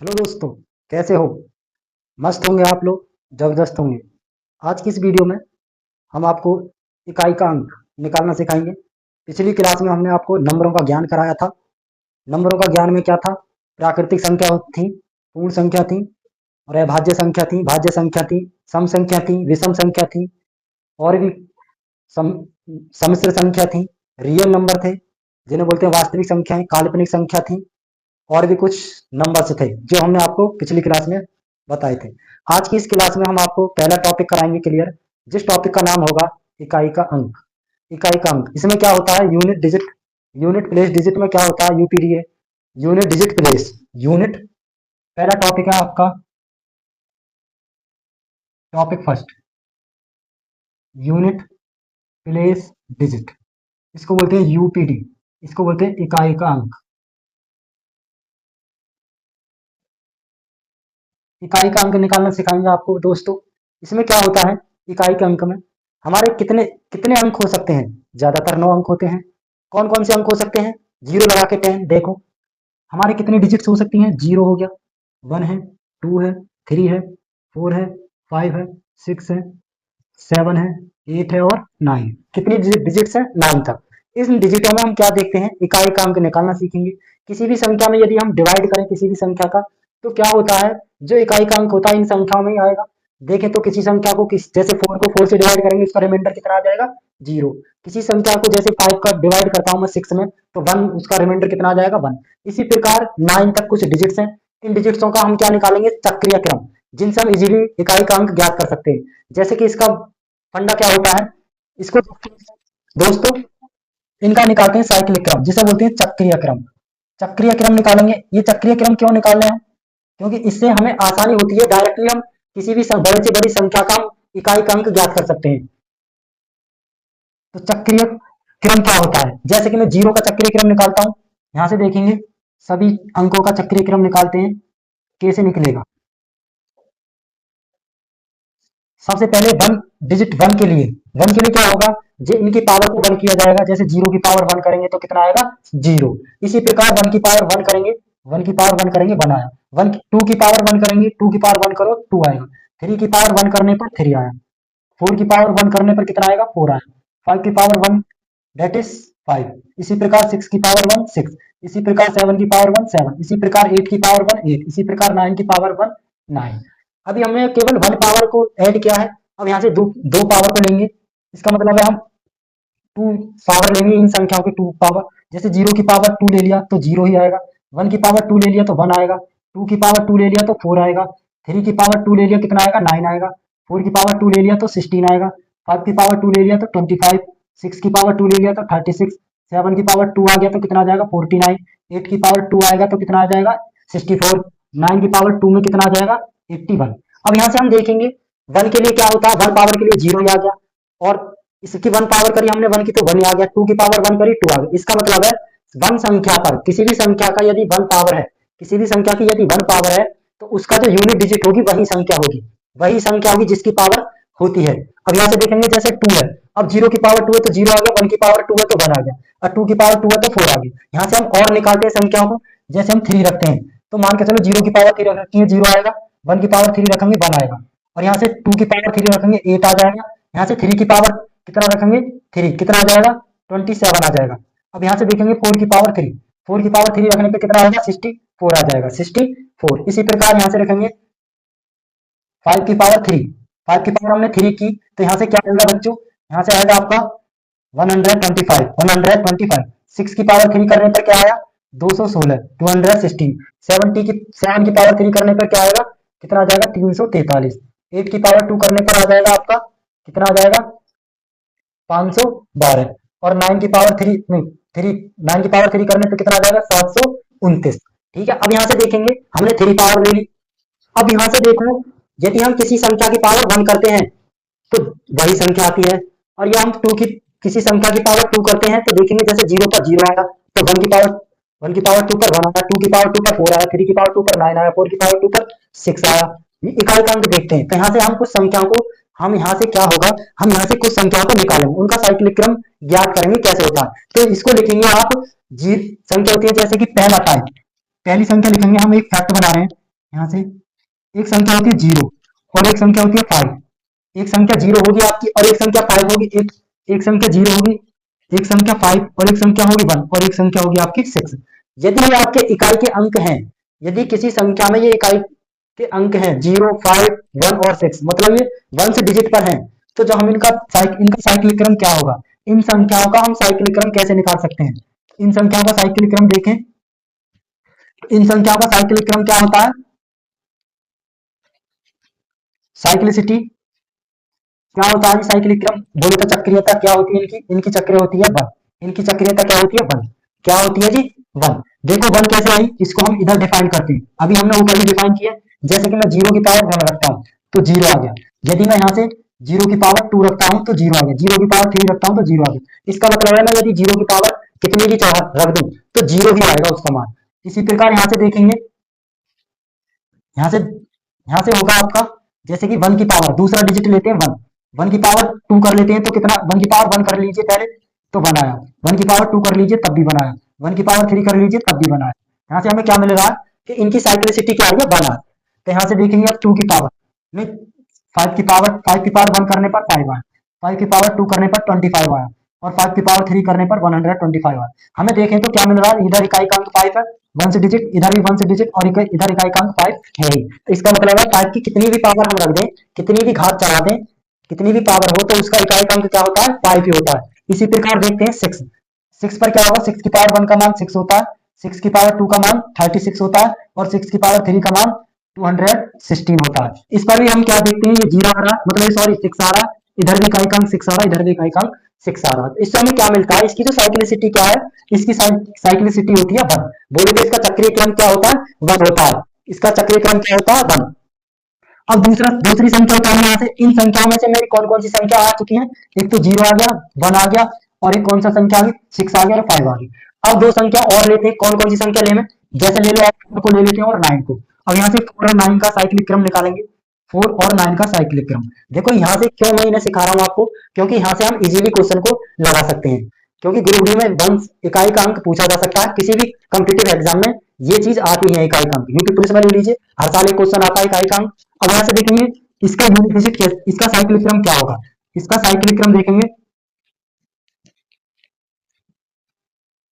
Hello दोस्तों, कैसे हो? मस्त होंगे आप लोग, जबरदस्त होंगे। आज की इस वीडियो में हम आपको इकाई का अंक निकालना सिखाएंगे। पिछली क्लास में हमने आपको नंबरों का ज्ञान कराया था। नंबरों का ज्ञान में क्या था? प्राकृतिक संख्या थी, पूर्ण संख्या थी, और अभाज्य संख्या थी, भाज्य संख्या थी, सम संख्या थी, विषम संख्या थी, और भी सम सम्मिश्र संख्या थी, रियल नंबर थे जिन्हें बोलते हैं वास्तविक संख्याएं, काल्पनिक संख्या थी, और भी कुछ नंबर्स थे जो हमने आपको पिछली क्लास में बताए थे। आज की इस क्लास में हम आपको पहला टॉपिक कराएंगे क्लियर, जिस टॉपिक का नाम होगा इकाई का अंक। इकाई का अंक इसमें क्या होता है? Unit digit, unit place digit में क्या होता है? यूपीडीए, यूनिट डिजिट प्लेस यूनिट। पहला टॉपिक है आपका topic first, unit place digit, इसको बोलते हैं यूपीडी, इसको बोलते हैं इकाई का अंक। इकाई का अंक निकालना सिखाएंगे आपको दोस्तों। इसमें क्या होता है? इकाई के अंक में हमारे कितने कितने अंक हो सकते हैं? ज्यादातर 9 अंक होते हैं। कौन कौन से अंक हो सकते हैं? जीरो लगा के पेन देखो, हमारे कितनी डिजिट्स हो सकती हैं? जीरो हो गया, वन है, टू है, थ्री है, फोर है, फाइव है, सिक्स है, सेवन है, एट है, और नाइन। कितनी डिजिट्स है? नाइन तक। इन डिजिटों में हम क्या देखते हैं? इकाई का अंक निकालना सीखेंगे। किसी भी संख्या में यदि हम डिवाइड करें किसी भी संख्या का, तो क्या होता है? जो इकाई का अंक होता है इन संख्याओं में ही आएगा। देखें तो किसी संख्या को जैसे फोर को फोर से डिवाइड करेंगे, उसका रिमाइंडर कितना आ जाएगा? जीरो। किसी संख्या को जैसे फाइव का डिवाइड करता हूं मैं सिक्स में, तो वन, उसका रिमाइंडर कितना आ जाएगा? वन। इसी प्रकार नाइन तक कुछ डिजिट्स हैं। इन डिजिट्सों का हम क्या निकालेंगे? चक्रीय क्रम, जिनसे हम इजीली इकाई का अंक ज्ञात कर सकते हैं। जैसे कि इसका फंडा क्या होता है? इसको दोस्तों इनका निकालते हैं साइक्लिक क्रम, जिसे बोलते हैं चक्रीय क्रम। चक्रीय क्रम निकालेंगे। ये चक्रीय क्रम क्यों निकाल रहे हैं? क्योंकि इससे हमें आसानी होती है, डायरेक्टली हम किसी भी बड़े से बड़ी संख्या का इकाई का अंक ज्ञात कर सकते हैं। तो चक्रीय क्रम क्या होता है? जैसे कि मैं जीरो का चक्रीय क्रम निकालता हूं, यहां से देखेंगे सभी अंकों का चक्रीय क्रम निकालते हैं। कैसे निकलेगा? सबसे पहले वन, डिजिट वन के लिए, वन के लिए क्या होगा? जो इनकी पावर को वन किया जाएगा। जैसे जीरो की पावर वन करेंगे तो कितना आएगा? जीरो। इसी प्रकार वन की पावर वन करेंगे, वन की पावर वन करेंगे, वन आया। वन टू की पावर वन करेंगे, टू की पावर वन करो, टू आएगा। थ्री की पावर वन करने पर थ्री आया। फोर की पावर वन करने पर कितना आएगा? फोर आया। फाइव की power one, that is five. इसी प्रकार सिक्स की पावर वन, सिक्स। इसी प्रकार सेवन की पावर वन, सेवन। इसी प्रकार एट की पावर वन, एट। इसी प्रकार नाइन की पावर वन, नाइन। अभी हमने केवल वन पावर को ऐड किया है। अब यहाँ से दो दो पावर को लेंगे, इसका मतलब है हम टू पावर लेंगे इन संख्याओं की, टू पावर। जैसे जीरो की पावर टू ले लिया तो जीरो ही आएगा। वन की पावर टू ले लिया तो वन आएगा। टू की पावर टू ले लिया तो फोर आएगा। थ्री की पावर टू ले लिया कितना आएगा? नाइन आएगा। फोर की पावर टू ले लिया तो सिक्सटीन आएगा। फाइव की पावर टू ले लिया तो ट्वेंटी फाइव। सिक्स की पावर टू ले लिया तो थर्टी सिक्स। सेवन की पावर टू आ गया तो कितना आ जाएगा? Forty nine. एट की पावर टू आएगा तो कितना आ जाएगा? Sixty four. नाइन की पावर टू में कितना आ जाएगा? Eighty one. अब यहाँ से हम देखेंगे वन के लिए क्या होता है? वन पावर के लिए जीरो आ गया, और इसकी वन पावर करी हमने वन की तो वन आ गया। टू की पावर वन करी, टू आ गया। इसका मतलब है वन संख्या पर, किसी भी संख्या का यदि वन पावर है, किसी भी संख्या की यदि वन पावर है, तो उसका जो यूनिट डिजिट होगी वही संख्या होगी, वही संख्या होगी जिसकी पावर होती है। अब यहाँ से देखेंगे जैसे टू है, अब जीरो की पावर टू है तो जीरो आ गया, वन की पावर टू है तो वन आ गया, और टू की पावर टू है तो फोर आ गया। यहाँ से हम और निकालते हैं संख्याओं को। जैसे हम थ्री रखते हैं, तो मान के चलो जीरो की पावर थ्री रखी है, जीरो आएगा। वन की पावर थ्री रखेंगे, वन आएगा। और यहाँ से टू की पावर थ्री रखेंगे, एट आ जाएगा। यहाँ से थ्री की पावर कितना रखेंगे? थ्री, कितना आ जाएगा? ट्वेंटी सेवन आ जाएगा। अब यहाँ से देखेंगे फोर की पावर थ्री, फोर की पावर थ्री रखने पे कितना आएगा? सिक्सटी फोर आ जाएगा, सिक्सटी फोर। इसी प्रकार यहाँ से रखेंगे फाइव की पावर थ्री, फाइव की पावर हमने थ्री की, तो यहाँ से क्या आएगा बच्चों? यहाँ से आएगा आपका 125, 125। सिक्स की पावर थ्री करने पर क्या आया? 216, 216। सेवेंटी की सेवन की पावर थ्री करने पर क्या आएगा? कितना आ जाएगा? 343। एट की पावर टू करने पर आ जाएगा आपका कितना आ जाएगा? 512। और नाइन की पावर थ्री नहीं, थ्री, नाइन की पावर थ्री करने पर कितना आ जाएगा? 729। ठीक है। अब यहाँ से देखेंगे हमने थ्री पावर ले ली। अब यहाँ से देखो, यदि हम किसी संख्या की पावर वन करते हैं तो वही संख्या आती है, और या हम टू की किसी संख्या की पावर टू करते हैं तो देखेंगे जैसे जीरो पर जीरो आएगा, तो वन की पावर टू पर वन आया, टू की पावर टू पर फोर आया, थ्री की पावर टू पर नाइन आया, फोर की पावर टू पर सिक्स आया। ये इकाई का अंक देखते हैं। तो यहाँ से हम कुछ संख्याओं को, हम यहाँ से क्या होगा, हम यहाँ से कुछ संख्याओं को निकालेंगे, उनका साइक्लिक क्रम ज्ञात करेंगे कैसे होता है। तो इसको लिखेंगे आप जी। संख्या होती है जैसे कि पहला टाइप, पहली संख्या लिखेंगे, हम एक फैक्ट बना रहे हैं। यहाँ से एक संख्या होती है 0 और एक संख्या होती है 5। एक संख्या 0 होगी आपकी और एक संख्या 5 होगी। एक संख्या 0 होगी, एक संख्या 5 और एक संख्या होगी 1 और एक संख्या होगी आपकी 6। यदि ये आपके इकाई के अंक हैं, यदि किसी संख्या में ये इकाई के अंक हैं 0, 5, 1 और 6, मतलब ये 1 से डिजिट पर हैं, तो जो हम इनका साइक्लिक क्रम क्या होगा, इन संख्याओं का हम साइक्लिक क्रम कैसे निकाल सकते हैं। इन संख्याओं का साइक्लिक क्रम देखें, इन संख्याओं का साइक्लिक क्रम क्या होता है, साइक्लिसिटी क्या होता है, साइक्लिक क्रम बोले तो चक्रीयता क्या होती है इनकी, इनकी चक्रिय होती है 1। इनकी चक्रीयता क्या होती है 1, क्या होती है जी 1। देखो 1 कैसे आई, इसको हम इधर डिफाइन करते हैं, अभी हमने ऊपर भी डिफाइन किया। जैसे कि मैं 0 की पावर 1 रखता हूँ तो 0 आ गया। यदि मैं यहाँ से 0 की पावर 2 रखता हूँ तो 0 आ गया। 0 की पावर 3 रखता हूँ तो 0 आ गया। इसका मतलब है मैं यदि 0 की पावर कितनी भी रख दूं तो 0 ही आएगा उसका मान। इसी प्रकार यहाँ से देखेंगे, यहाँ से होगा आपका, जैसे कि 1 की पावर दूसरा डिजिट लेते हैं 1, 1 की पावर 2 कर लेते हैं तो कितना, 1 की पावर 1 कर लीजिए पहले तो 1 आया, 1 की पावर 2 कर लीजिए तब भी 1 आया, 1 की पावर 3 कर लीजिए तब भी 1 आया। यहाँ से हमें क्या मिल रहा है कि इनकी साइक्लिसिटी क्या है 1 आ। तो यहाँ से देखेंगे अब 2 की पावर में 5 की पावर 1 करने पर 5 आया, 5 की पावर 2 करने पर 25 आया और 5 की पावर 3 करने पर 125 आया। हमें देखें तो क्या मिल रहा है, इधर इकाई का अंक 5 है, 1 से डिजिट, इधर भी 1 से डिजिट और इधर इकाई का अंक 5 है ही। तो इसका मतलब है 5 की कितनी भी पावर हम रख दें, कितनी भी घात चढ़ा दें, कितनी भी पावर हो तो उसका इकाई का अंक क्या होता है 5 ही होता है। इसी प्रकार देखते हैं 6, 6 पर क्या होगा, 6 की पावर 1 का मान 6 होता है, 6 की पावर 2 का मान 36 होता है और 6 की पावर 3 का मान 216 होता है। इस पर भी हम क्या देखते हैं, ये 0 आ रहा है, मतलब सॉरी 6 आ रहा है, इधर भी इकाई का अंक 6 आ रहा है, इधर भी इकाई का अंक 6 आ रहा है। इससे हमें क्या मिलता है, इसकी जो साइक्लिसिटी क्या है, इसकी साइक्लिसिटी होती है 1। बोले तो इसका चक्रीय क्रम क्या होता है 1 होता है, इसका चक्रीय क्रम क्या होता है 1। अब दूसरी संख्या उतारना यहाँ से, इन संख्याओं में से मेरी कौन कौन सी संख्या आ चुकी है, एक तो 0 आ गया, 1 आ गया और एक कौन सा संख्या आ गई 6 आ गया और 5 आ गया। अब दो संख्या और लेते हैं, कौन कौन सी संख्या ले, जैसे ले लो आप 4 को ले लेते हैं और 9 को। अब यहाँ से 4 और 9 का साइक्लिक क्रम निकालेंगे, 4 और 9 का साइक्लिक क्रम। देखो यहाँ से क्यों मैं इन्हें सिखा रहा हूँ आपको, क्योंकि यहाँ से हम इजीली क्वेश्चन को लगा सकते हैं, क्योंकि ग्रुप डी में वंश इकाई का अंक पूछा जा सकता है, किसी भी कॉम्पिटिटिव एग्जाम में ये चीज आती है इकाई का अंक। यूपी पुलिस में ले लीजिए, हर साल एक क्वेश्चन आता है इकाई का अंक। अब यहाँ से देखेंगे इसका यूनिट डिजिट, इसका साइक्लिक क्रम क्या होगा, इसका साइक्लिक क्रम देखेंगे,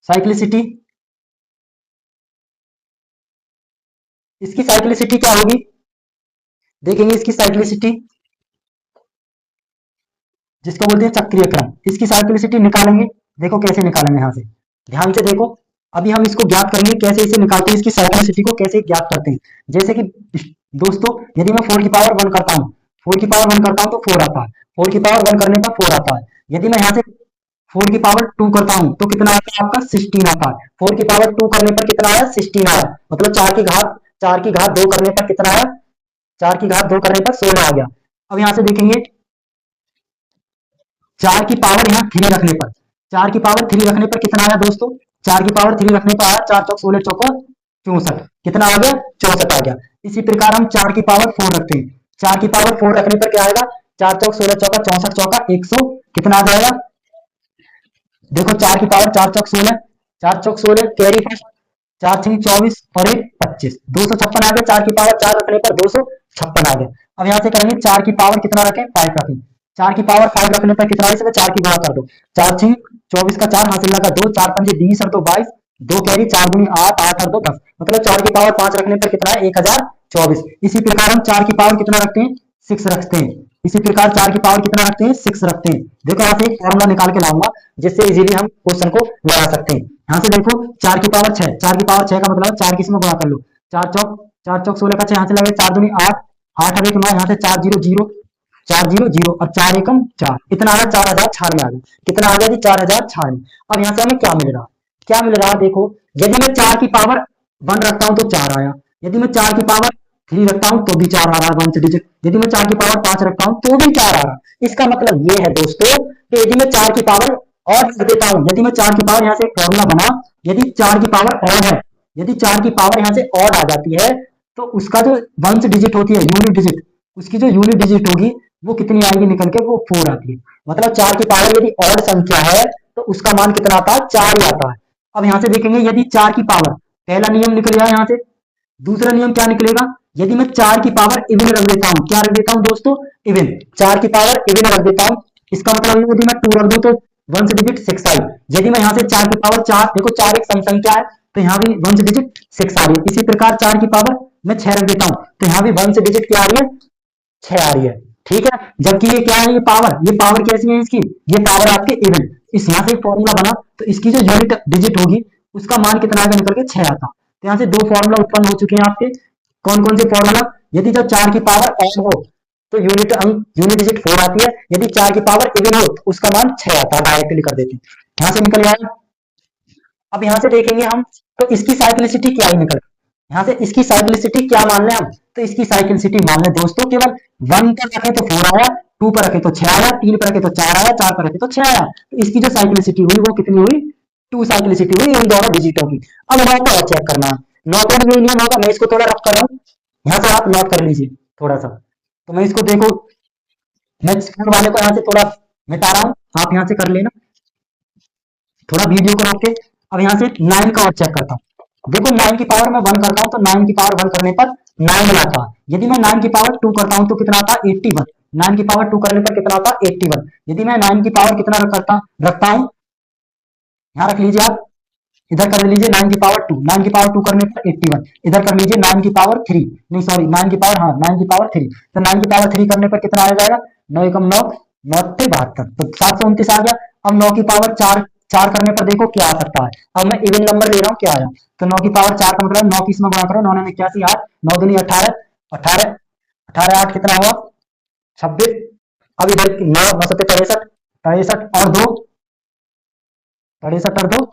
साइक्लिसिटी, इसकी साइक्लिसिटी क्या होगी, देखेंगे इसकी साइक्लिसिटी जिसको बोलते हैं चक्रीय क्रम, इसकी साइक्लिसिटी निकालेंगे। देखो कैसे निकालेंगे, यहाँ से ध्यान से देखो, अभी हम इसको ज्ञात करेंगे कैसे इसे निकालते हैं, इसकी साइक्लिसिटी को कैसे ज्ञात करते हैं। जैसे कि दोस्तों यदि मैं 4 की पावर 1 करता हूँ, 4 की पावर 1 करता हूँ तो 4 आता है, 4 की पावर 1 करने पर 4 आता है। यदि मैं यहाँ से 4 की पावर 2 करता हूँ तो कितना आता है आपका 16 आता है। 4 की पावर 2 करने पर कितना आया 16 आया, मतलब 4 की घात 2 करने पर कितना आया, 4 की घात 2 करने पर 16 आ गया। अब यहाँ से देखेंगे 4 की पावर यहाँ 3 रखने पर, 4 की पावर 3 रखने पर कितना आया दोस्तों, 4 की पावर 3 रखने पर आया 4 चौक 16 चौका 64, कितना आ गया 64 आ गया। इसी प्रकार हम 4 की पावर 4 रखते हैं, 4 की पावर 4 रखने पर क्या आएगा, 4 चौक 16 चौका 64 चौका 100, कितना आ जाएगा, देखो 4 की पावर 4 चौक 16, 4 चौक 16 कैरी फर्स्ट, 4 छीं 24 और 1 25, 256 आ गया। 4 की पावर 4 रखने पर 256 आ गया। अब यहाँ से करेंगे 4 की पावर कितना रखें 5 रखें, 4 की पावर 5 रखने पर कितना है, 4 की गुणा कर दो, 4 छीं 24 का 4 हासिल लगा 2, 4 पंजे 20 और 2 22, 2 कैरी 4 दूनी 8, 8 और 2 10, मतलब 4 की पावर 5 रखने पर कितना है 1024। इसी प्रकार हम 4 की पावर कितना रखते हैं 6 रखते हैं, इसी प्रकार 4 की पावर कितना रखते हैं 6 रखते हैं। देखो यहाँ से एक फॉर्मूला निकाल के लाऊंगा जिससे इजीली हम क्वेश्चन को लगा सकते हैं। यहाँ से देखो 4 की पावर 6, 4 की पावर 6 का मतलब 4 किस में गुणा कर लो, 4 चौक 16 का 6 यहाँ से लगे 4 दूनी 8, 8 और 1 9, यहाँ से 4 0 0, 4 0 0 और 4 एकम 4, इतना आ रहा 4096 आ गया, कितना आ गया जी 4096। अब यहाँ से हमें क्या मिल रहा, क्या मिल रहा देखो, यदि मैं 4 की पावर 1 रखता हूं तो 4 आया, यदि मैं 4 की पावर 3 रखता हूं तो भी 4 आ रहा है 1 से डिजिट, यदि मैं 4 की पावर 5 रखता हूं तो भी 4 आ रहा है। इसका मतलब ये है दोस्तों कि यदि मैं 4 की पावर और कर देता हूं, यदि मैं 4 की पावर, यहाँ से एक फॉर्मूला बना, यदि 4 की पावर और है, यदि 4 की पावर यहाँ से और आ जाती है तो उसका जो 1 से डिजिट होती है यूनिट डिजिट, उसकी जो यूनिट डिजिट होगी वो कितनी आएगी निकल के, वो 4 आती है। मतलब 4 की पावर यदि और संख्या है तो उसका मान कितना आता है 4 ही आता है। अब यहाँ से देखेंगे यदि 4 की पावर, पहला नियम निकल गया यहाँ से, दूसरा नियम क्या निकलेगा, यदि मैं 4 की पावर इवन रख देता हूं, क्या रख देता हूं दोस्तों, इवन, 4 की पावर इवन रख देता हूं, इसका मतलब यदि मैं 2 रख दूं तो 1 डिजिट 6 आई। यदि मैं यहां से 4 की पावर 4, देखो 4 एक सम संख्या है तो यहां भी 1 डिजिट 6 आ रही है। इसी प्रकार 4 की पावर मैं 6 रख देता हूं तो यहां भी 1 डिजिट क्या आ रही है, 6 आ रही है। ठीक है, जबकि ये क्या है, ये पावर कैसी है इसकी, ये पावर आपके इवन। इस यहां से एक फॉर्मूला बना तो इसकी जो यूनिट डिजिट होगी उसका मान कितना आएगा, निकल के 6 आता। तो यहां से दो फॉर्मूला उत्पन्न हो चुके हैं आपके। कौन कौन से फॉर्मूला, यदि जब 4 की पावर ऑड हो तो यूनिट अंक यूनिट डिजिट 4 आती है, यदि 4 की पावर इवन हो तो उसका मान 6 आता है। डायरेक्टली कर देते हैं, यहां से निकल जाएगा। अब यहां से देखेंगे हम तो इसकी साइक्लिसिटी क्या ही निकल, यहां से इसकी साइक्लिसिटी क्या मान लें हम, तो इसकी साइक्लिसिटी मान लें दोस्तों केवल 1 पर रखे तो 4 आया, 2 पर रखे तो 6 आया, 3 पर रखे तो 4 आया, 4 पर रखे तो 6 आया। तो इसकी जो साइक्लिसिटी हुई वो कितनी हुई, 2 साइक्लिसिटी हुई इन दोनों डिजिटों की। अब नौ को और चेक करना है, नौ का भी नियम होगा, मैं इसको थोड़ा रफ कर रहा हूँ, यहाँ से आप नोट कर लीजिए थोड़ा सा। तो मैं इसको देखो, मैं स्कूल वाले को यहाँ से थोड़ा मिटा रहा हूँ, आप यहाँ से कर लेना थोड़ा वीडियो को रोक के। अब यहाँ से 9 का और चेक करता हूँ, देखो 9 की पावर मैं 1 करता हूँ तो 9 की पावर 1 करने पर 9 आता है। यदि मैं 9 की पावर 2 करता हूँ तो कितना आता है, 81। 9 की पावर 2 करने पर कितना आता है, 81। यदि मैं 9 की पावर कितना रखता हूँ, यहाँ रख लीजिए आप, इधर कर लीजिए 9 की पावर 2, 9 की पावर 2 करने पर 81। इधर कर लीजिए 9 की पावर 3, नहीं सॉरी 9 की पावर, हाँ 9 की पावर 3, तो 9 की पावर 3 करने पर कितना आ जाएगा, 9 एकम 9, 9 से 72, तो 729 आ गया। अब 9 की पावर 4, 4 करने पर देखो क्या आ सकता है। अब मैं इवन नंबर ले रहा हूँ, क्या आया, तो 9 की पावर 4 का मतलब 9 की इसमें गुणा करो, 9 ने 81, 8, 9 दूनी 18, 18, 18 8 कितना हुआ, 26। अब इधर 9 9 सत्ते 63, 63 और 2, 63 और 2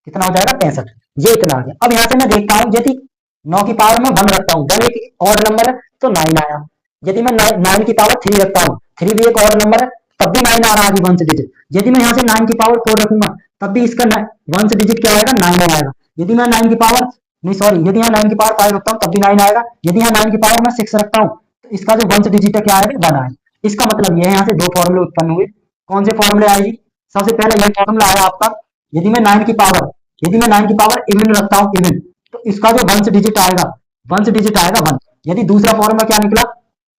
कितना हो जाएगा, 65। ये इतना आ गया। अब यहाँ से मैं देखता हूँ, यदि 9 की पावर में 1 रखता हूँ, 1 एक और नंबर है तो 9 आया। यदि मैं 9 की पावर 3 रखता हूँ, 3 भी एक और नंबर है, तब भी 9 आ रहा है, 1 से डिजिट। यदि मैं यहाँ से 9 की पावर 4 रखूंगा तब भी इसका 1 से डिजिट क्या आएगा, 9 आएगा। यदि मैं 9 की पावर, नहीं सॉरी, यदि यहाँ 9 की पावर 5 रखता हूँ तब भी 9 आएगा। यदि यहाँ 9 की पावर मैं 6 रखता हूँ तो इसका जो 1 से डिजिट है क्या आएगा, 1 आएगा। इसका मतलब ये है, यहाँ से दो फॉर्मूले उत्पन्न हुए। कौन से फॉर्मूले आएगी, सबसे पहले यह फॉर्मूला आया आपका, यदि मैं 9 की पावर, यदि मैं 9 की पावर इवन रखता हूं, इवन, तो इसका जो 1 से डिजिट आएगा, 1 से डिजिट आएगा 1। यदि दूसरा फॉर्मूला क्या निकला,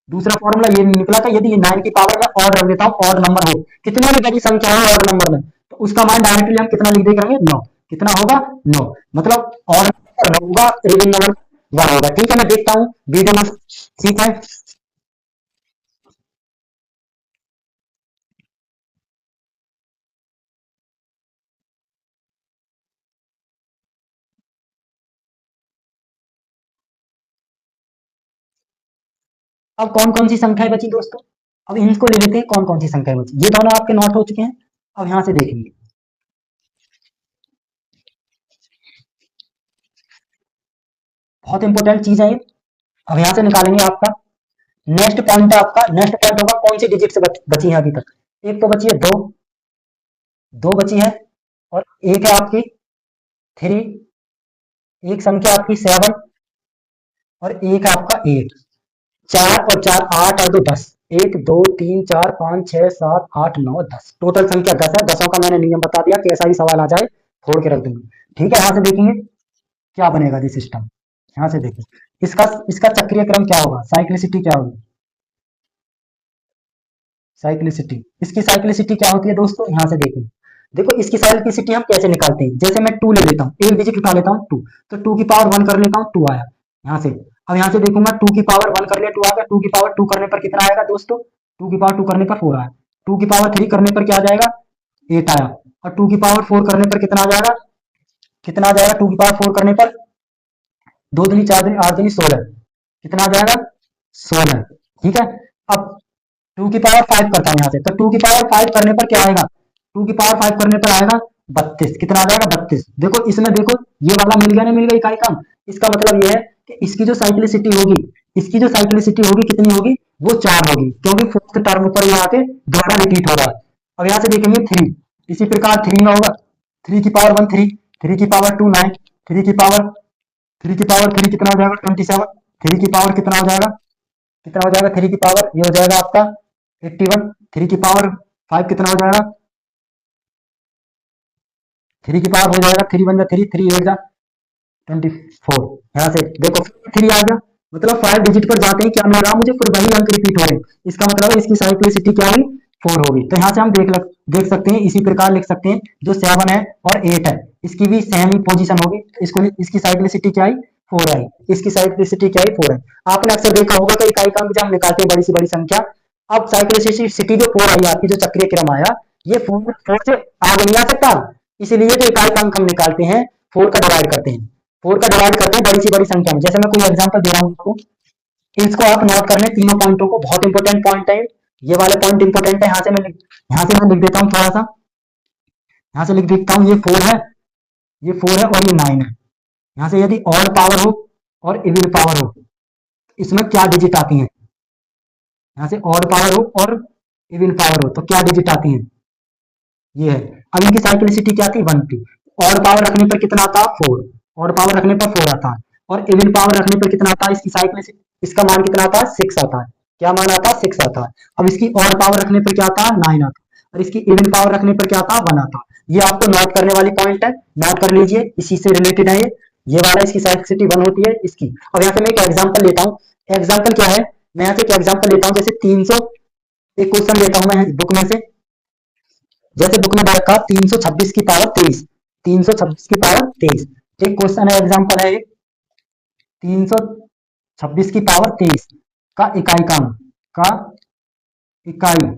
दूसरा फॉर्मूला ये निकला था, यदि 9 की पावर में ऑड रख देता हूं, ऑड नंबर हो, कितनी भी बड़ी संख्या है ऑड नंबर में, तो उसका मान डायरेक्टली हम कितना लिख देंगे, 9। कितना होगा, 9, मतलब ऑड नंबर होगा, इवन नंबर 1 होगा। ठीक है, मैं देखता हूँ वीडियो में, ठीक है। अब कौन कौन सी संख्याएं बची दोस्तों, अब इनको ले लेते हैं, कौन कौन सी संख्याएं बची, ये दोनों आपके नोट हो चुके हैं। अब यहां से देखेंगे, बहुत इंपॉर्टेंट चीज है ये। अब यहां से निकालेंगे आपका नेक्स्ट पॉइंट है, आपका नेक्स्ट पॉइंट होगा कौन सी डिजिट से बची है अभी तक। एक तो बची है 2, 2 बची है, और एक है आपकी 3, एक संख्या आपकी 7, और एक है आपका 8। 4 और 4 8 और 2 10, 1 2 3 4 5 6 7 8 9 10, टोटल संख्या 10 है। 10 का मैंने नियम बता दिया, कैसा ही सवाल आ जाए छोड़ के रख दूंगी। ठीक है, यहां से देखेंगे क्या बनेगा ये सिस्टम। यहां से देखिए इसका इसका चक्रीय क्रम क्या होगा, साइक्लिसिटी क्या होगी, साइक्लिसिटी, इसकी साइक्लिसिटी क्या होती है दोस्तों, यहां से देखें। देखो इसकी साइक्लिसिटी हम कैसे निकालते हैं, जैसे मैं 2 ले लेता हूँ, एक डिजिट उठा लेता हूँ 2, तो 2 की पावर 1 कर लेता हूँ, 2 आया यहाँ से। अब यहाँ से देखूंगा 2 की पावर 1 कर लिया, 2 आ गया। 2 की पावर 2 करने पर कितना आएगा दोस्तों, 2 की पावर 2 करने पर 4 आया। 2 की पावर 3 करने पर क्या आ जाएगा, 8 आया। और 2 की पावर 4 करने पर कितना आ जाएगा, कितना आ जाएगा, 2 की पावर 4 करने पर 2 दूनी 4 दूनी 8 दूनी 16, कितना आ जाएगा, 16। ठीक है, अब 2 की पावर 5 करता हूँ यहाँ से, तो 2 की पावर 5 करने पर क्या आएगा, 2 की पावर 5 करने पर आएगा 32, कितना आ जाएगा, 32। देखो इसमें देखो ये वाला मिल गया, नहीं मिल गया इकाई कम। इसका मतलब ये है कि इसकी जो साइक्लिसिटी होगी, इसकी जो साइक्लिसिटी होगी कितनी होगी, वो 4 होगी, क्योंकि फोर्थ टर्म पर यहाँ के दोबारा रिपीट हो रहा है। अब यहाँ से देखेंगे 3, इसी प्रकार 3 में होगा, 3 की पावर 1 3, 3 की पावर 2 9, 3 की पावर 3 की पावर 3 कितना हो जाएगा, 27। 3 की पावर कितना हो जाएगा, कितना हो जाएगा, 3 की पावर ये हो जाएगा आपका 81। 3 की पावर 5 कितना हो जाएगा, 3 की पावर हो जाएगा 3 बन जा 3, 3 8 जा 24। यहाँ से देखो 3 आ गया, मतलब 5 डिजिट पर जाते ही क्या मिल रहा है मुझे, फिर वही अंक रिपीट हो रहे हैं, इसका मतलब है इसकी साइक्लिसिटी क्या हुई, 4 होगी। तो यहाँ से हम देख सकते हैं, इसी प्रकार लिख सकते हैं जो 7 है और 8 है इसकी भी सेम ही पोजीशन होगी, इसको इसकी साइक्लिसिटी क्या आई, 4 आई, इसकी साइक्लिसिटी क्या आई, 4 है। आपने अक्सर देखा होगा कि इकाई का अंक जब हम निकालते हैं बड़ी से बड़ी संख्या, अब साइक्लिसिटी जो 4 आई आपकी, जो चक्रीय क्रम आया, ये 4 से आगे नहीं आ सकता, इसीलिए जो इकाई का अंक हम निकालते हैं 4 का डिवाइड करते हैं, 4 का डिवाइड करते हैं बड़ी से बड़ी संख्या में। जैसे मैं कोई एग्जांपल दे रहा हूं आपको, इसको आप नोट कर लें तीनों पॉइंटों को, बहुत इंपॉर्टेंट पॉइंट है, ये वाले पॉइंट इंपॉर्टेंट है। यहाँ से मैं लिख देता हूँ थोड़ा सा, यहाँ से लिख देता हूँ, ये 4 है, ये 4 है और ये 9 है। यहाँ से यदि ऑड पावर हो और इवन पावर हो, इसमें क्या डिजिट आती है, यहाँ से ऑड पावर हो और इवन पावर हो तो क्या डिजिट आती है, ये है। अब इनकी साइक्लिसिटी क्या थी, 1 थी। ऑड पावर रखने पर कितना आता है, 4, ऑड पावर रखने पर 4 आता है, और इवन पावर रखने पर कितना आता है, इसकी साइक्लिसिटी, इसका मान कितना आता है, 6 आता है। क्या मान आता है, 6 आता है। अब इसकी ऑड पावर रखने पर क्या आता है, 9 आता है, और इसकी इवन पावर रखने पर क्या आता है, 1 आता है। ये आपको नोट करने वाली पॉइंट है, नोट कर लीजिए, इसी से रिलेटेड है ये वाला, इसकी साइक्लिसिटी 1 होती है इसकी। अब यहाँ से मैं एक एग्जाम्पल लेता हूँ, एग्जाम्पल क्या है, मैं यहाँ से एक एग्जाम्पल लेता हूँ, जैसे 300, एक क्वेश्चन लेता हूँ मैं बुक में से, जैसे बुक में दे रखा 326 की पावर 23, 326 की पावर 23, एक क्वेश्चन है, एग्जांपल है 326 की पावर 23 का इकाई का अंक, का इकाई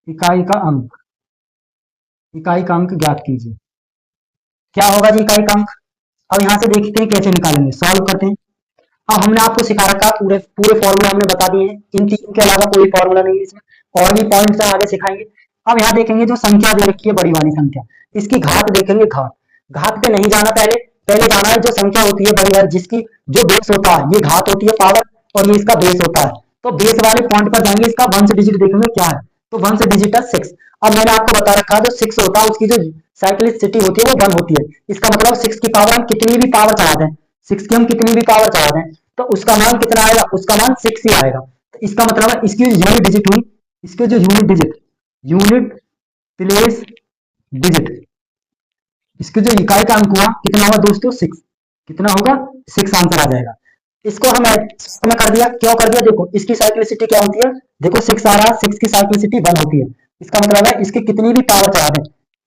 इकाई का अंक, इकाई का अंक ज्ञात कीजिए। क्या होगा जी इकाई का अंक। अब यहां से देखते हैं कैसे निकालेंगे, सॉल्व करते हैं। अब हमने आपको सिखा रखा, पूरे पूरे फॉर्मूला हमने बता दिए हैं, इन तीन के अलावा कोई फॉर्मूला नहीं है इसमें, और भी पॉइंट्स आगे सिखाएंगे। अब यहाँ देखेंगे जो संख्या दे रखी है बड़ी वाली संख्या, इसकी घात देखेंगे, घात घात पे नहीं जाना, पहले पहले जाना है जो संख्या होती है बड़ी वाली, जिसकी जो बेस होता है, ये घात होती है पावर, और ये इसका बेस होता है। तो बेस वाले पॉइंट पर जाएंगे, इसका वन से डिजिट देखेंगे क्या है, तो वन से डिजिट है 6। अब मैंने आपको बता रखा है जो 6 होता है उसकी जो साइक्लिसिटी होती है वो 1 होती है, इसका मतलब 6 की पावर हम कितनी भी पावर चढ़ा दें, 6 की हम कितनी भी पावर चढ़ा दें तो उसका मान कितना आएगा, उसका मान 6 ही आएगा। तो इसका मतलब है इसकी जो यूनिट डिजिट हुई, इसके जो यूनिट प्लेस डिजिट, इसके जो इकाई का अंक हुआ कितना होगा दोस्तों, 6, कितना होगा, 6 आंसर आ जाएगा। इसको हम में कर दिया, क्यों कर दिया, देखो इसकी साइक्लिसिटी क्या होती है, देखो 6 आ रहा है, 6 की साइक्लिसिटी 1 होती है, इसका मतलब है इसकी कितनी भी पावर चढ़ा दें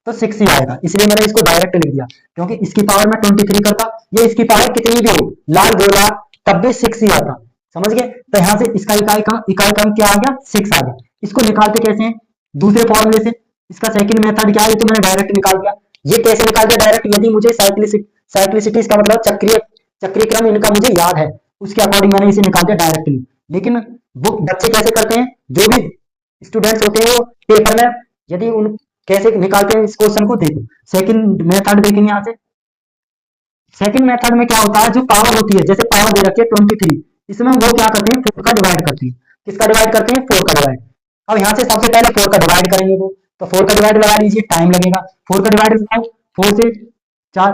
तो 6 ही आएगा, इसलिए मैंने इसको डायरेक्ट लिख दिया, क्योंकि इसकी पावर में 23 करता, ये इसकी पावर कितनी भी हो, लाल गोला, तब भी 6 ही आता, समझ गए। तो यहाँ से इसका इकाई का अंक क्या आ गया, 6 आ गया। इसको निकालते कैसे हैं, दूसरे फॉर्मूले से, इसका सेकंड मेथड क्या है, तो मैंने डायरेक्ट निकाल दिया। ये कैसे निकाल दिया डायरेक्ट, यदि मुझे साइक्लिसिटी इसका मतलब चक्रीय चक्रीय क्रम इनका मुझे याद है, उसके अकॉर्डिंग मैंने इसे निकाल दिया डायरेक्टली। लेकिन वो बच्चे कैसे करते हैं, जो भी स्टूडेंट्स होते हैं वो पेपर में, यदि उन कैसे निकालते हैं इस क्वेश्चन को, देखो सेकंड मेथड देखेंगे यहाँ से। सेकंड मेथड में क्या होता है, जो पावर होती है, जैसे पावर दे रखी है 23, इसमें वो क्या करते हैं 4 का डिवाइड करते हैं, किसका डिवाइड करते हैं, 4 का डिवाइड। अब यहाँ से सबसे पहले 4 का डिवाइड करेंगे वो, तो 4 का डिवाइड लगा लीजिए, टाइम लगेगा, 4 का डिवाइड लगाओ, 4 से 4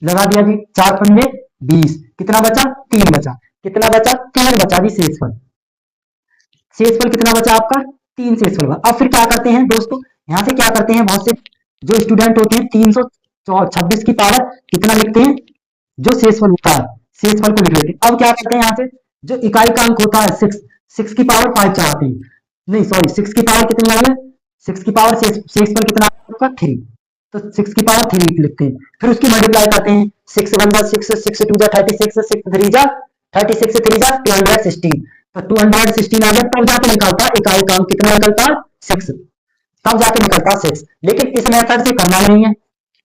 लगा दिया जी, 4 पंजे 20, कितना बचा, 3 बचा, कितना बचा, 3 बचा जी शेषफल, शेषफल कितना बचा आपका, 3 शेषफल बचा। अब फिर क्या करते हैं दोस्तों, यहाँ से क्या करते हैं, बहुत से जो स्टूडेंट होते हैं 326 की पावर कितना लिखते हैं, जो शेषफल होता है, शेषफल को लिख लेते हैं। अब क्या करते हैं यहाँ से, जो इकाई का अंक होता है 6, 6 की पावर 5 चढ़ाते हैं, नहीं सॉरी 6 की पावर कितनी आ गई, 6 की पावर शेषफल कितना आपका 3, तो 6 की पावर 3 लिखते हैं, फिर उसकी मल्टीप्लाई करते हैं, 6 वन जा 6, 6 टू जा 36, 6 थ्री जा 36, 3 जा 216, तो 216 आ गया, तब जाके निकलता इकाई का अंक कितना निकलता, 6, तब जाके निकलता 6। लेकिन इस मेथड से करना नहीं है,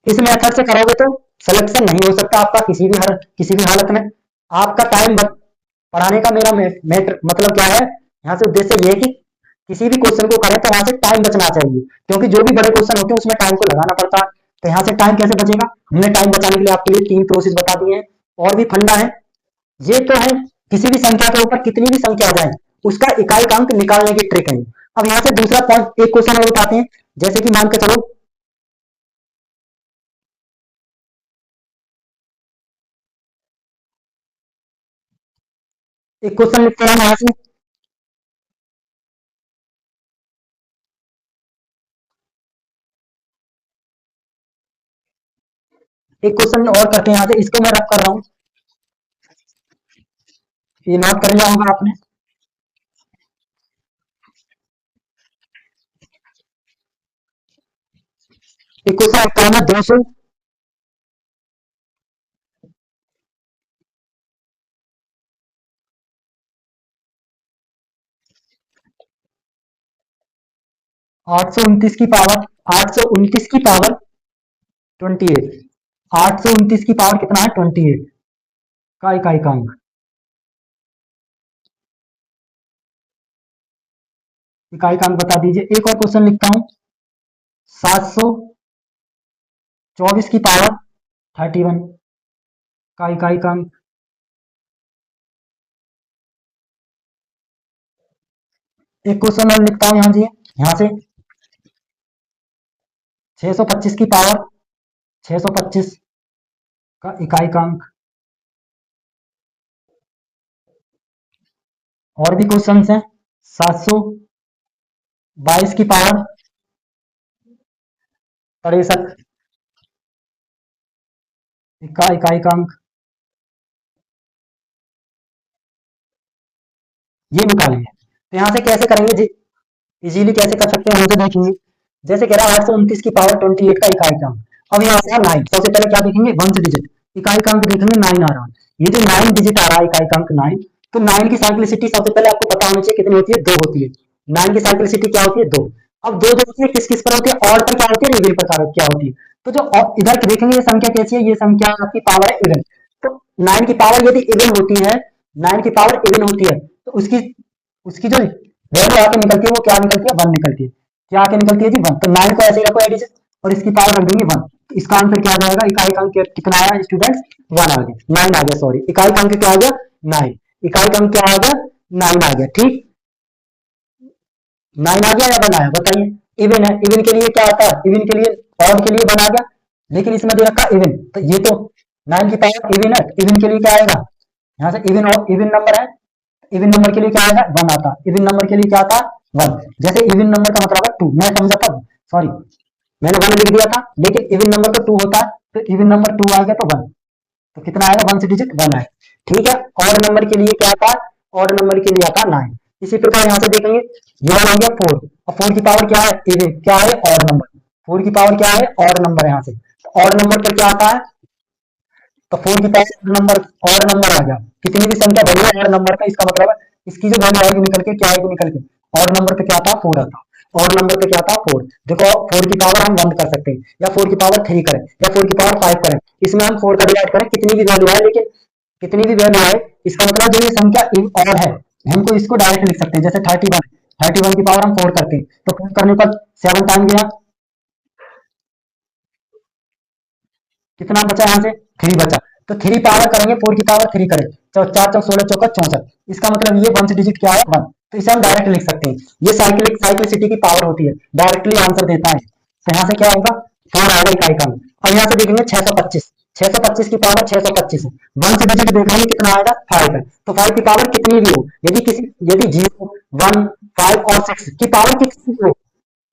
इस मेथड से करोगे तो सिलेक्शन नहीं हो सकता आपका किसी भी हालत में। आपका टाइम पढ़ाने का मेरा मतलब क्या है, यहाँ से उद्देश्य ये है कि किसी भी क्वेश्चन को करें तो वहां से टाइम बचना चाहिए, क्योंकि जो भी बड़े क्वेश्चन होते हैं उसमें टाइम को लगाना पड़ता है। तो यहाँ से टाइम कैसे बचेगा, हमने टाइम बचाने के लिए आपके लिए 3 प्रोसेस बता दिए हैं, और भी फंडा है। ये तो है, किसी भी संख्या के ऊपर कितनी भी संख्या आ जाए उसका इकाई का अंक निकालने की ट्रिक है। अब यहाँ से दूसरा पॉइंट, एक क्वेश्चन और बताते हैं, जैसे कि मान के चलो एक क्वेश्चन लिखते हैं यहाँ से, एक क्वेश्चन और करते हैं यहाँ से, इसको मैं रख कर रहा हूँ। ये नोट कर लिया होगा आपने। एक क्वेश्चन आपका है ना 200, 829 की पावर, 829 की पावर 28, 829 की पावर कितना है 28 का इकाई का अंक, इकाई का अंक बता दीजिए। एक और क्वेश्चन लिखता हूं, 724 की पावर 31 का इकाई का अंक। एक क्वेश्चन और लिखता हूं यहां से 625 की पावर 625 का इकाई का अंक। और भी क्वेश्चन हैं, 722 की पावर 63 का इकाई का अंक। ये निकालेंगे तो यहाँ से कैसे करेंगे जी, इजीली कैसे कर सकते हैं हम तो देखेंगे। जैसे कह रहा है 829 की पावर 28 का इकाई का अंक। अब यहाँ से 9, सबसे पहले क्या देखेंगे, वंस डिजिट, इकाई का अंक देखेंगे 9 आ रहा है। ये जो 9 डिजिट आ रहा है इकाई का अंक 9, तो 9 की साइक्लिसिटी सबसे पहले आपको पता होनी चाहिए कितनी होती है, 2 होती है। 9 की साइक्लिसिटी क्या होती है, 2। अब 2 जो होती है किस किस पर होती है, और पर क्या होती है, इवन पर क्या होती है। तो जो इधर देखेंगे ये संख्या कैसी है, ये संख्या आपकी पावर है इवन। तो 9 की पावर यदि इवन होती है, 9 की पावर इवन होती है, तो उसकी उसकी जो वैल्यू आके निकलती है वो क्या निकलती है, 1 निकलती है। क्या आके निकलती है जी, 1। तो 9 को ऐसे ही रखो एडिशन, और इसकी पावर रख देंगे 1। तो इसका आंसर क्या आ जाएगा, इकाई का अंक कितना आया स्टूडेंट्स, 1 आ गया, 9 आ गया, सॉरी, इकाई का अंक क्या आ गया, 9। इकाई का अंक क्या आ गया, 9 आ गया, ठीक। 9 आ गया या 1 आया, बताइए। इवन है, इवन के लिए क्या आता है, इवन के लिए, ऑड के लिए 1 आ गया, लेकिन इसमें दे रखा इवन, तो ये तो 9 की पावर इवन है, इवन के लिए क्या आएगा, यहाँ से इवन, और इवन नंबर है, इवन नंबर के लिए क्या आएगा, 1 आता है। इवन नंबर के लिए क्या आता है, 1। जैसे इवन नंबर का मतलब है 2, मैं समझा था, सॉरी, मैंने 1 लिख दिया था, लेकिन इवन नंबर तो 2 होता है, तो इवन नंबर 2 आ गया तो 1। तो कितना आएगा, 1 से डिजिट 1 आएगा, ठीक है। ऑड नंबर के लिए क्या आता है, ऑड नंबर के लिए आता है 9। इसी प्रकार यहाँ से देखेंगे, ये वाला हो गया 4, और 4 की पावर क्या है, इवन क्या है, ऑड नंबर। 4 की पावर क्या है, ऑड नंबर है यहाँ से। तो ऑड नंबर पर क्या आता है, तो 4 की पावर नंबर, और नंबर आ गया। कितनी भी संख्या बढ़ी है और नंबर का, इसका मतलब है इसकी जो वैल्यू आएगी निकल के, क्या आएगी निकल के, और नंबर पे क्या था, 4 आता, और नंबर पे क्या था, 4। देखो 4 की पावर हम 1 कर सकते हैं, या 4 की पावर 3 करें, या 4 की पावर 5 करें। इसमें हम 4 का डिवाइड करें, कितनी भी वैल्यू आए, लेकिन कितनी भी वैल्यू आए, इसका मतलब जो ये संख्या ऑड है, हमको इसको डायरेक्ट लिख सकते हैं। जैसे 31, 31 की पावर हम 4 करते हैं, तो 4 करने पर 7 टाइम गया, कितना बचा यहाँ से, 3 बचा। तो 3 पावर करेंगे, 4 की पावर 3 करें, तो 4 चौक 16 चौका 64, इसका मतलब ये 1 से डिजिट क्या है, 1। तो इसे हम डायरेक्ट लिख सकते हैं। ये साइक्लिसिटी की पावर होती है, डायरेक्टली आंसर देता है। तो यहाँ से क्या होगा, 4 आएगा इकाई का। और यहाँ से देखेंगे 625, 625 की पावर 625 है, 1 से डिजिट देख लेंगे कितना आएगा, 5 है। तो 5 की पावर कितनी भी हो, यदि 0, 1, 5 और 6 की पावर कितनी भी हो,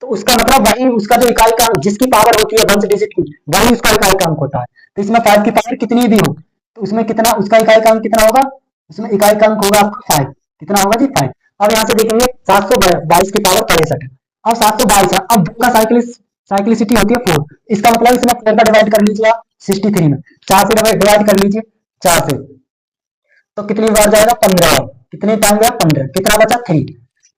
तो उसका मतलब वही उसका जो इकाई का जिसकी पावर होती है 1 से डिजिट की, वही उसका इकाई का अंक होता है। तो इसमें 5 की पावर कितनी भी हो, तो उसमें कितना, उसका इकाई का अंक कितना होगा, उसमें इकाई का अंक होगा आपका 5। कितना होगा जी, 5। अब यहाँ से देखेंगे 722 की पावर 63 है। अब 722 है, अब 2 का साइक्लिसिटी होती है 4, इसका मतलब इसमें 4 का डिवाइड कर लीजिए आप 63 में, 4 से डिवाइड कर लीजिए 4 से, तो कितनी बार जाएगा, 15 बार। कितने टाइम गया, 15। कितना बचा, 3।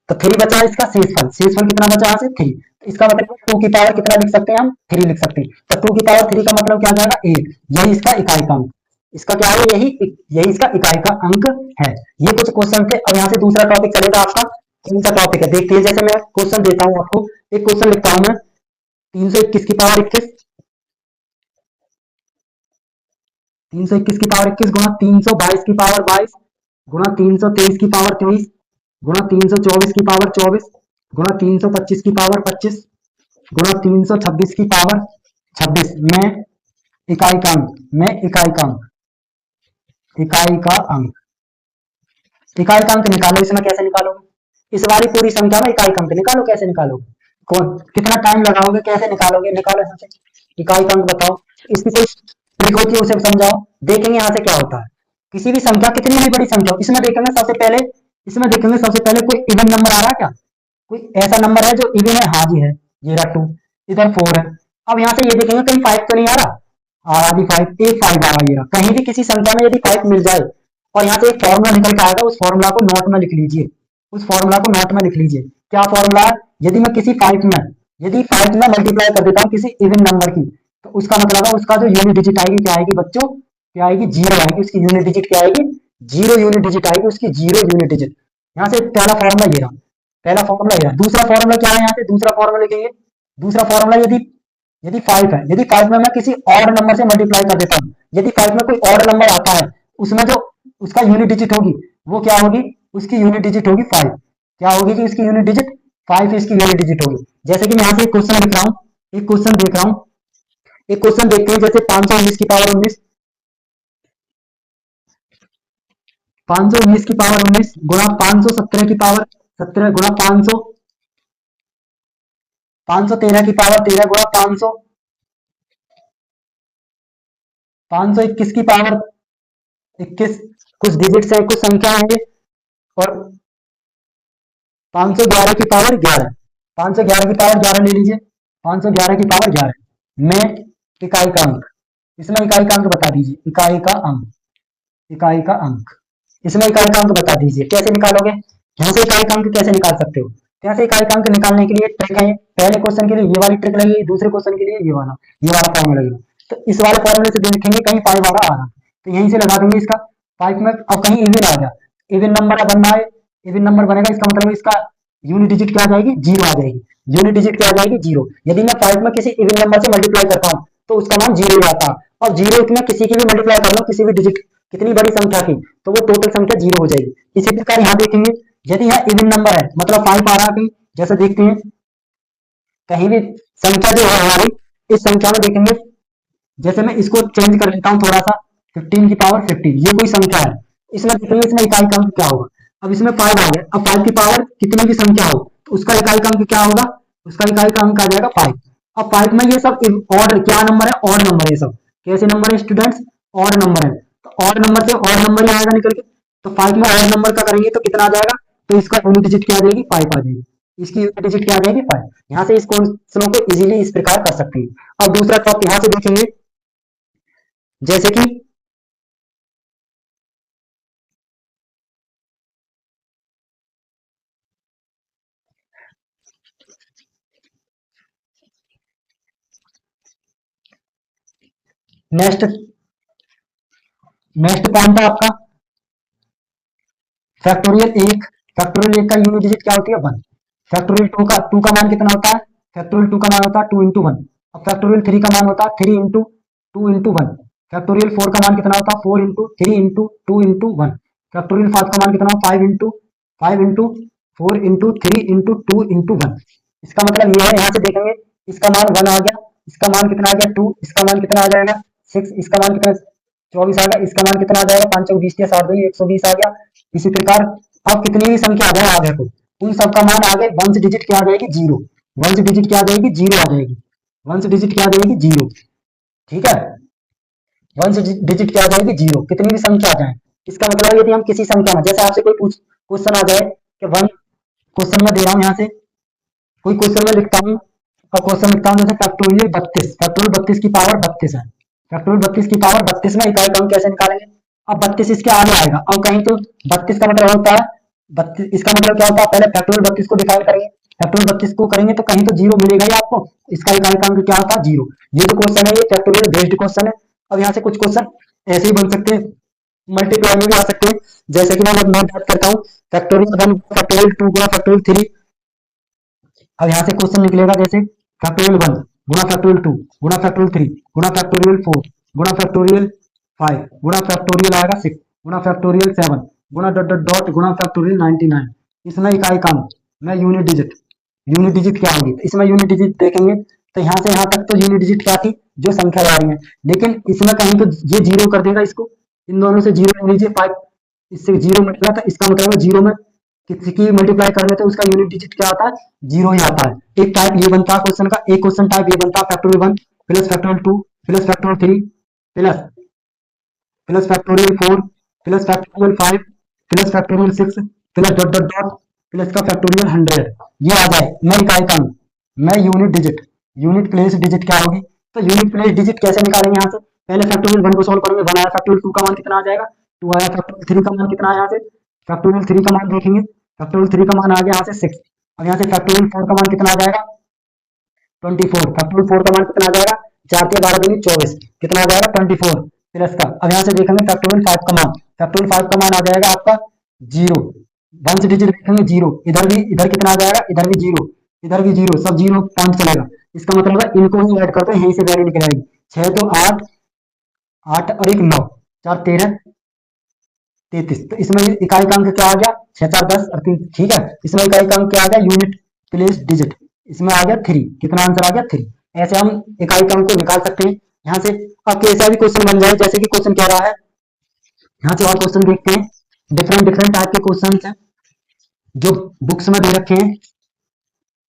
तो 3 बचा है इसका शेषफल, शेषफल कितना बचा यहाँ से, 3। इसका मतलब 2 की पावर कितना लिख सकते हैं हम, 3 लिख सकते हैं। तो 2 की पावर 3 का मतलब क्या आ जाएगा, 8। यही इसका इकाई का अंक, इसका क्या है, यही यही इसका इकाई का अंक है। ये कुछ क्वेश्चन थे। अब यहाँ से दूसरा टॉपिक चलेगा आपका, कौन सा टॉपिक है देखते हैं। जैसे मैं क्वेश्चन देता हूँ आपको, एक क्वेश्चन लिखता हूँ मैं, 321 की पावर 21, 321 की पावर 21 गुणा 322 की पावर 22 गुणा 323 की पावर 23 गुणा 324 की पावर 24 गुणा 325 की पावर 25 गुणा 326 की पावर 26 में इकाई का अंक, में इकाई का अंक, इकाई का अंक, इकाई का अंक निकालो। इसमें कैसे निकालोगे, इस वाली पूरी संख्या में इकाई का अंक निकालो, कैसे निकालोगे, कौन कितना टाइम लगाओगे, कैसे निकालोगे, निकालो यहाँ से इकाई का अंक बताओ। इसकी कोई ट्रिक होती है उसे समझाओ, देखेंगे यहाँ से क्या होता है। किसी भी संख्या, कितनी भी बड़ी संख्या हो, इसमें देखेंगे सबसे पहले कोई इवन नंबर आ रहा है क्या, कोई ऐसा नंबर है जो इवन है, हाँ जी है, ये रहा 2, इधर 4 है। अब यहाँ से ये देखेंगे कहीं 5 तो नहीं आ रहा, आ रहा भी 5, एक 5 आ रहा, ये रहा। कहीं भी किसी संख्या में यदि 5 मिल जाए और यहाँ से एक फॉर्मूला निकल के आएगा, उस फॉर्मूला को नोट में लिख लीजिए, उस फॉर्मूला को नोट में लिख लीजिए। क्या फॉर्मूला है, यदि मैं किसी 5 में, यदि 5 में मल्टीप्लाई कर देता हूँ किसी इवन नंबर की, तो उसका मतलब है उसका जो यूनिट डिजिट आएगी क्या आएगी बच्चों, क्या आएगी, जीरो आएगी। उसकी यूनिट डिजिट क्या आएगी, जीरो यूनिट डिजिट आएगी, उसकी जीरो यूनिट डिजिट। यहाँ से पहला फॉर्मूला ये रहा, पहला फॉर्मूला ये रहा। दूसरा फॉर्मूला क्या है, यहाँ से दूसरा फॉर्मूला लिखेंगे। दूसरा फॉर्मूला, यदि यदि 5 है, यदि 5 में मैं किसी और नंबर से मल्टीप्लाई कर देता हूँ, यदि 5 में कोई और नंबर आता है, उसमें जो उसका यूनिट डिजिट होगी वो क्या होगी, उसकी यूनिट डिजिट होगी 5। क्या होगी कि उसकी यूनिट डिजिट 5 इसकी यूनिट डिजिट होगी। जैसे कि मैं यहाँ से एक क्वेश्चन लिख रहा हूँ, एक क्वेश्चन देख रहा हूँ, एक क्वेश्चन देखते हैं। जैसे 519 की पावर 19, 519 की पावर 19 गुणा 517 की पावर 17 गुणा 500, 513 की पावर 13 गुणा 500, 521 की पावर 21, कुछ डिजिट्स है, कुछ संख्या है, और 511 की पावर 11, 511 की पावर 11 ले लीजिए, 511 की पावर 11 में इकाई का अंक, इसमें इकाई का अंक बता दीजिए, इकाई का अंक, इकाई का अंक, इसमें इकाई का अंक बता दीजिए। कैसे निकालोगे, यहाँ से इकाई का अंक कैसे निकाल सकते हो, यहाँ से इकाई का अंक निकालने के लिए ट्रिक है। पहले क्वेश्चन के लिए ये वाली ट्रिक लगेगी, दूसरे क्वेश्चन के लिए ये वाला फॉर्मूला लगेगा। तो इस वाले फॉर्मूले से देखेंगे कहीं 5 आ रहा, तो यहीं से लगा देंगे इसका 5 में। अब कहीं इवन आ गया, इवन नंबर बनना है, इवन नंबर बनेगा, इसका मतलब इसका यूनिट डिजिट क्या आ जाएगी, जीरो आ जाएगी। यूनिट डिजिट क्या आ जाएगी, जीरो। यदि मैं 5 में किसी इवन नंबर से मल्टीप्लाई करता हूँ तो उसका मान जीरो ही आता है। और जीरो में किसी की भी मल्टीप्लाई कर लो, किसी भी डिजिट, कितनी बड़ी संख्या की, तो वो टोटल संख्या जीरो हो जाएगी। इसी प्रकार यहाँ देखेंगे, यदि यहाँ इवन नंबर है मतलब 5 आ रहा है, जैसे देखते हैं कहीं भी संख्या जो है हमारी, इस संख्या में देखेंगे, जैसे मैं इसको चेंज कर लेता हूँ थोड़ा सा, 15 की पावर 15, ये कोई संख्या है, इसमें देखेंगे इसमें इकाई का अंक क्या होगा। अब इसमें 5 आ गया, अब 5 की पावर कितनी भी संख्या हो तो उसका इकाई का अंक क्या होगा, उसका इकाई का अंक आ जाएगा 5। अब 5 में ये सब ऑर्डर क्या नंबर है, ऑड नंबर है, ये सब कैसे नंबर है स्टूडेंट्स, ऑड नंबर है। तो ऑड नंबर से ऑड नंबर ही आएगा निकल के, तो 5 में ऑड नंबर का करेंगे तो कितना आ जाएगा, तो इसका यूनिट डिजिट क्या आ जाएगी, 5 आ जाएगी, इसकी यूनिट डिजिट क्या आ जाएगी, 5। यहाँ से इस क्वेश्चनों को इजीली इस प्रकार कर सकते हैं। अब दूसरा टॉप यहाँ से देखेंगे, जैसे कि नेक्स्ट नेक्स्ट पॉइंट है आपका फैक्टोरियल 1। फैक्टोरियल 1 का यूनिट डिजिट क्या होती है, 1। फैक्टोरियल 2 का मान कितना होता है, फैक्टोरियल 2 का मान होता है 2 इंटू 1। अब फैक्टोरियल 3 का मान होता है 3 इंटू 2 इंटू 1। फैक्टोरियल 4 का मान कितना होता है 4 इंटू 3 इंटू 2 इंटू 1। फैक्टोरियल 5 का मान कितना, 5 इंटू 4 इंटू 3 इंटू 2 इंटू 1। इसका मतलब ये है, यहाँ से देखेंगे इसका मान 1 आ गया, इसका मान कितना आ गया 2, इसका मान कितना आ जाएगा 6, इसका मान कितना 24 आ गया, इसका मान कितना आ जाएगा 5 20 के 7 120 आ गया। इसी प्रकार अब कितनी भी संख्या आ जाए आगे को, उन सबका मान आगे वंश डिजिट क्या आ जाएगी, जीरो। वंश डिजिट क्या आ जाएगी, जीरो आ जाएगी। वंश डिजिट क्या आ जाएगी, जीरो। ठीक है, वंश डिजिट क्या आ जाएगी, जीरो, कितनी भी संख्या आ जाए। इसका मतलब यदि हम किसी संख्या में, जैसे आपसे कोई क्वेश्चन आ जाए कि वन, क्वेश्चन में दे रहा हूँ यहाँ से कोई क्वेश्चन में लिखता हूँ, और क्वेश्चन लिखता हूँ जैसे फैक्टोरियल 32, फैक्टोरियल 32 की पावर 32 है, फैक्टोरियल 32 की पावर 32 में इकाई का अंक कैसे निकालेंगे। अब 32 इसके आगे आएगा, अब कहीं तो 32 का मतलब होता है 32, इसका मतलब क्या होता है, पहले फैक्टोरियल 32 को डिफाइन करेंगे, फैक्टोरियल 32 को करेंगे तो कहीं तो जीरो मिलेगा ही आपको, इसका इकाई का अंक क्या होता है, जीरो। ये जो क्वेश्चन है ये फैक्टोरियल बेस्ड क्वेश्चन है। अब यहाँ से कुछ क्वेश्चन ऐसे ही बन सकते हैं, मल्टीप्लाई में भी आ सकते हैं। जैसे कि मैं बात करता हूँ फैक्टोरियल 1 फैक्टोरियल 2 गुना फैक्टोरियल 3। अब यहाँ से क्वेश्चन निकलेगा जैसे फैक्टोरियल 1 गुना फैक्टोरियल 2 गुना फैक्टोरियल 3 गुना फैक्टोरियल 4 गुना फैक्टोरियल 5 गुना फैक्टोरियल आएगा 6 गुना फैक्टोरियल 7 गुना डॉट डॉट डॉट गुना फैक्टोरियल 99। इसमें इकाई का अंक में यूनिट डिजिट, यूनिट डिजिट क्या होगी, इसमें यूनिट डिजिट देखेंगे तो यहाँ से यहाँ तक तो यूनिट डिजिट क्या थी, जो संख्या आ रही है, लेकिन इसमें कहीं तो ये जीरो कर देगा इसको, इन दोनों से जीरो ले लीजिए, 5 इससे जीरो निकला था, इसका मतलब जीरो में किसी की मल्टीप्लाई करने तो उसका यूनिट डिजिट क्या आता है, जीरो ही आता है। एक टाइप ये बनता है क्वेश्चन का, एक क्वेश्चन टाइप ये बनता है factorial 1 plus factorial 2 plus factorial 3 plus plus factorial 4 plus factorial 5 plus factorial 6 plus dot dot dot plus का फैक्टोरियल 100, ये आ जाए। मैं इकाई का अंक, मैं unit digit, unit place digit क्या होगी, तो यूनिट प्लेस डिजिट कैसे निकालेंगे यहाँ से, पहले फैक्टोरियल 1 को सॉल्व करेंगे, 1 आया, फैक्टोरियल 2 का मान कितना आ जाएगा, 2 आया, फैक्टोरियल 3 का मान कितना आया, यहाँ से फैक्टोरियल 3 का मान देखेंगे, फैक्टोरियल 3 का मान आ गया यहाँ से 6, और यहाँ से फैक्टोरियल 4 का मान कितना आ जाएगा 24, फैक्टोरियल 4 का मान कितना आ जाएगा, 4 के 12 दूनी 24, कितना आ जाएगा 24 प्लस का, अब यहाँ से देखेंगे फैक्टोरियल 5 का मान, फैक्टोरियल 5 का मान आ जाएगा आपका 0, 1 से डिजिट देखेंगे 0, इधर भी, इधर कितना आ जाएगा, इधर भी 0, इधर भी 0, सब 0 पॉइंट चलेगा, इसका मतलब है इनको ही ऐड करते हैं, यहीं से वैल्यू निकल आएगी, 6 तो 8, 8 और 1 9, 4 13 33, तो इसमें इकाई का अंक क्या आ गया 6 4 10 और 3, ठीक है, इसमें इकाई का अंक क्या आ गया यूनिट प्लेस डिजिट, इसमें आ गया 3, कितना आंसर आ गया 3, ऐसे हम इकाई का अंक को निकाल सकते हैं यहाँ से। अब कैसा भी क्वेश्चन बन जाए, जैसे कि क्वेश्चन कह रहा है, यहाँ से और क्वेश्चन देखते हैं, डिफरेंट डिफरेंट टाइप के क्वेश्चन है जो बुक्स में दे रखे हैं।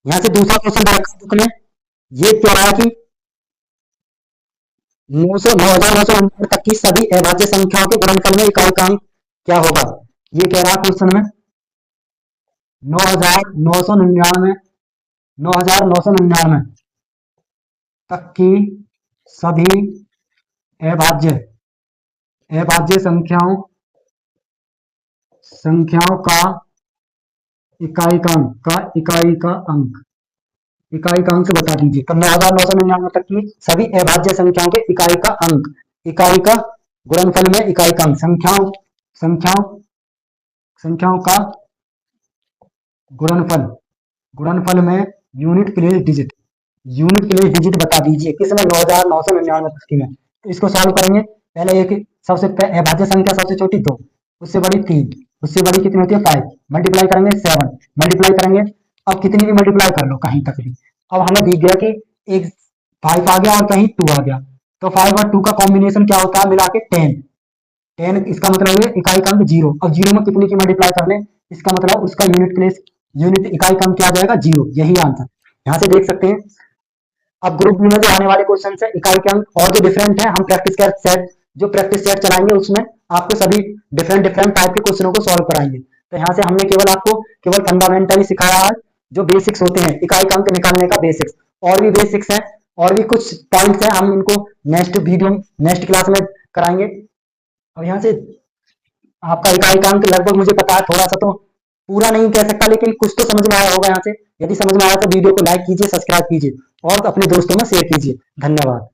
यहाँ से दूसरा क्वेश्चन दे रखा है बुक में, ये कह रहा है कि 9,999 तक की सभी अभाज्य संख्याओं के गुणनफल में इकाई का अंक क्या होगा, ये कह रहा है क्वेश्चन में 9,999 9,999 तक की सभी अभाज्य अभाज्य संख्याओं का इकाई का अंक इकाई का अंक बता दीजिए, तो 9,999 तक की सभी अभाज्य संख्याओं के इकाई का अंक, इकाई का गुणनफल में इकाई का अंक, संख्याओं का गुणनफल में यूनिट प्लेस डिजिट बता दीजिए, किसमें 9,999 तक की में, तो इसको सॉल्व करेंगे, पहले एक सबसे अभाज्य संख्या सबसे छोटी 2, उससे बड़ी 3, उससे बड़ी कितनी होती है 5, मल्टीप्लाई करेंगे 7, मल्टीप्लाई करेंगे, अब कितनी भी मल्टीप्लाई कर लो कहीं तक भी, अब हमें दिख गया कि एक 5 आ गया और कहीं 2 आ गया, तो 5 और 2 का कॉम्बिनेशन क्या होता है मिला के 10, इसका मतलब है इकाई का अंक 0, अब 0 में कितनी की मल्टीप्लाई कर लें, इसका मतलब उसका यूनिट इकाई का अंक क्या आ जाएगा 0, यही आंसर यहाँ से देख सकते हैं। अब ग्रुप बी में जो आने वाले क्वेश्चन है इकाई के अंक और जो डिफरेंट है, हम प्रैक्टिस सेट चलाएंगे, उसमें आपको सभी डिफरेंट डिफरेंट टाइप के क्वेश्चनों को सॉल्व कराएंगे, तो यहाँ से हमने केवल आपको केवल फंडामेंटल ही सिखाया है, जो बेसिक्स होते हैं इकाई का अंक निकालने का बेसिक्स, और भी बेसिक्स हैं और भी कुछ पॉइंट्स हैं, हम इनको नेक्स्ट क्लास में कराएंगे। और यहाँ से आपका इकाई का अंक लगभग मुझे पता है, थोड़ा सा तो पूरा नहीं कह सकता, लेकिन कुछ तो समझ में आया होगा यहाँ से, यदि समझ में आया तो वीडियो को लाइक कीजिए, सब्सक्राइब कीजिए और अपने दोस्तों में शेयर कीजिए। धन्यवाद।